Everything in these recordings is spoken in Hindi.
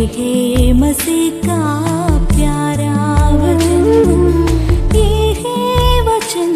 है मसीह का प्यारा वचन, ये है वचन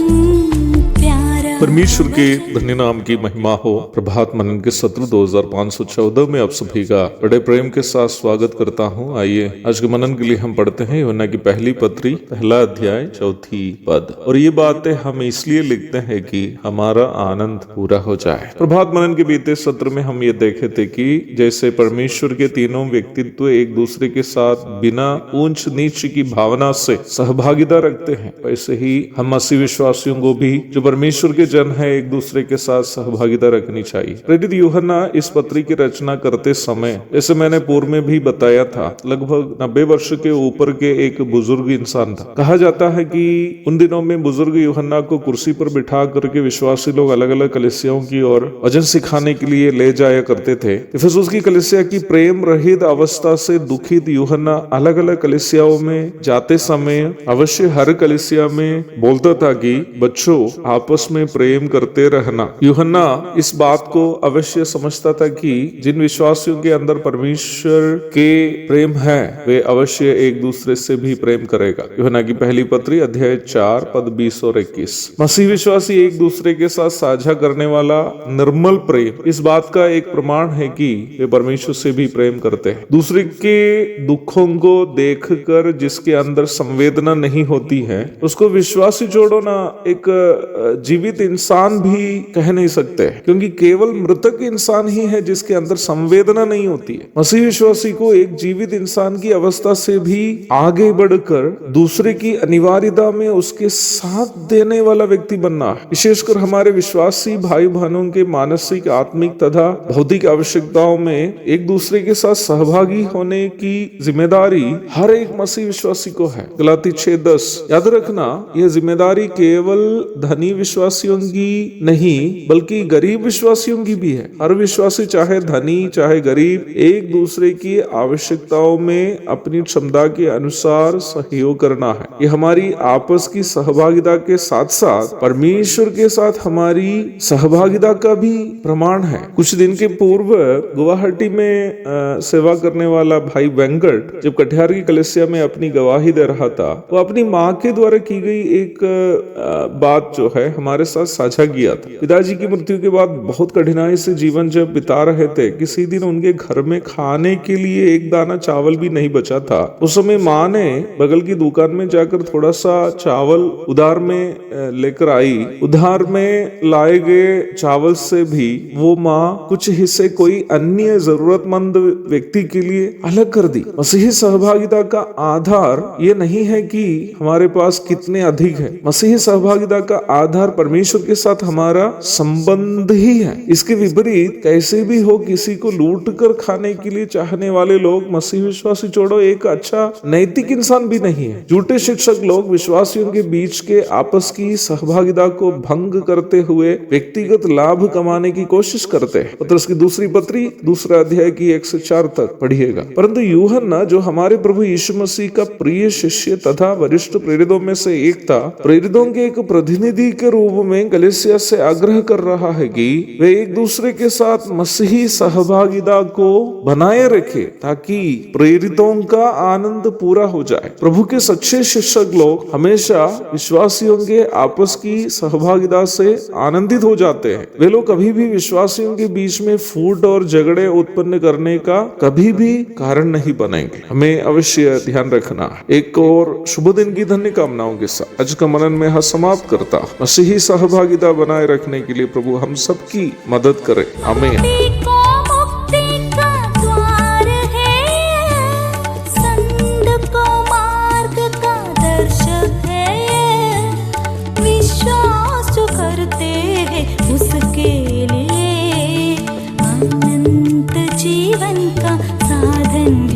प्यारा। परमेश्वर के धन्य नाम की महिमा हो। प्रभात मनन के सत्र 2514 में आप सभी का बड़े प्रेम के साथ स्वागत करता हूं। आइए आज के मनन के लिए हम पढ़ते हैं यूहन्ना की पहली पत्री, पहला अध्याय, चौथी पद। और ये बातें हम इसलिए लिखते हैं कि हमारा आनंद पूरा हो जाए। प्रभात मनन के बीते सत्र में हम ये देखे थे कि जैसे परमेश्वर के तीनों व्यक्तित्व एक दूसरे के साथ बिना ऊंच नीच की भावना से सहभागिता रखते हैं, वैसे ही हम मसीह विश्वासियों को भी जो परमेश्वर के जन है एक दूसरे के साथ सहभागिता रखनी चाहिए। प्रेरित यूहन्ना इस पत्री की रचना करते समय, जैसे मैंने पूर्व में भी बताया था, लगभग 90 वर्ष के ऊपर के एक बुजुर्ग इंसान था। कहा जाता है कि उन दिनों में बुजुर्ग यूहन्ना को कुर्सी पर बिठा करके विश्वासी लोग अलग अलग कलीसियाओं की ओर वचन सिखाने के लिए ले जाया करते थे। इफिसुस की कलीसिया की प्रेम रहित अवस्था से दुखित यूहन्ना अलग अलग कलीसियाओं में जाते समय अवश्य हर कलीसिया में बोलता था कि बच्चों आपस में प्रेम करते रहना। यूहन्ना इस बात को अवश्य समझता था कि जिन विश्वासियों के अंदर परमेश्वर के प्रेम है वे अवश्य एक दूसरे से भी प्रेम करेगा। यूहन्ना की पहली पत्री अध्याय 4 पद 20 और 21। मसीह विश्वासी एक दूसरे के साथ साझा करने वाला निर्मल प्रेम इस बात का एक प्रमाण है कि वे परमेश्वर से भी प्रेम करते हैं। दूसरे के दुखों को देखकर जिसके अंदर संवेदना नहीं होती है उसको विश्वासी जोड़ो ना एक जीवित इंसान भी कह नहीं सकते, क्योंकि केवल मृतक इंसान ही है जिसके अंदर संवेदना नहीं होती है। मसीह विश्वासी को एक जीवित इंसान की अवस्था से भी आगे बढ़कर दूसरे की अनिवार्यता में उसके साथ देने वाला व्यक्ति बनना है। विशेषकर हमारे विश्वासी भाई बहनों के मानसिक, आत्मिक तथा भौतिक आवश्यकताओं में एक दूसरे के साथ सहभागी होने की जिम्मेदारी हर एक मसीह विश्वासी को है। गलाती 6:10। याद रखना, यह जिम्मेदारी केवल धनी विश्वासियों की नहीं बल्कि गरीब विश्वासियों की भी है। हर विश्वासी चाहे धनी चाहे गरीब एक दूसरे की आवश्यकताओं में अपनी क्षमता के अनुसार सहयोग करना है। ये हमारी आपस की सहभागिता के साथ साथ परमेश्वर के साथ हमारी सहभागिता का भी प्रमाण है। कुछ दिन के पूर्व गुवाहाटी में सेवा करने वाला भाई वेंकट जब कटिहार की कलीसिया में अपनी गवाही दे रहा था, वो अपनी माँ के द्वारा की गई एक बात जो है हमारे साथ साझा किया था। पिताजी की मृत्यु के बाद बहुत कठिनाई से जीवन जब बिता रहे थे, किसी दिन उनके घर में खाने के लिए एक दाना चावल भी नहीं बचा था। उस समय माँ ने बगल की दुकान में जाकर थोड़ा सा चावल उधार में लेकर आई। उधार में लाए गए चावल से भी वो माँ कुछ हिस्से कोई अन्य जरूरतमंद व्यक्ति के लिए अलग कर दी। मसीही सहभागिता का आधार ये नहीं है कि हमारे पास कितने अधिक है। मसीही सहभागिता का आधार परमेश्वर के साथ हमारा संबंध ही है। इसके विपरीत कैसे भी हो, किसी को लूट कर खाने के लिए चाहने वाले लोग मसीह विश्वासी छोड़ो एक अच्छा नैतिक इंसान भी नहीं है। झूठे शिक्षक लोग विश्वासियों के बीच के आपस की सहभागिता को भंग करते हुए व्यक्तिगत लाभ कमाने की कोशिश करते हैं। पत्रस की दूसरी पत्री 2 अध्याय की 1 से 4 तक पढ़िएगा। परंतु यूहन्ना जो हमारे प्रभु यीशु मसीह का प्रिय शिष्य तथा वरिष्ठ प्रेरितों में से एक था, प्रेरितों के एक प्रतिनिधि के रूप में कलीसिया से आग्रह कर रहा है कि वे एक दूसरे के साथ मसीही सहभागिता को बनाए रखे ताकि प्रेरितों का आनंद पूरा हो जाए। प्रभु के सच्चे शिक्षक लोग हमेशा विश्वासियों के आपस की सहभागिता से आनंदित हो जाते हैं। वे लोग कभी भी विश्वासियों के बीच में फूट और झगड़े उत्पन्न करने का कभी भी कारण नहीं बनेंगे। हमें अवश्य ध्यान रखना। एक और शुभ दिन की धन्य कामनाओं के साथ आज का मनन में समाप्त करता। मसीही सहभागिता बनाए रखने के लिए प्रभु हम सबकी मदद करे। आमीन। विश्वास जो करते हैं उसके लिए अनंत जीवन का साधन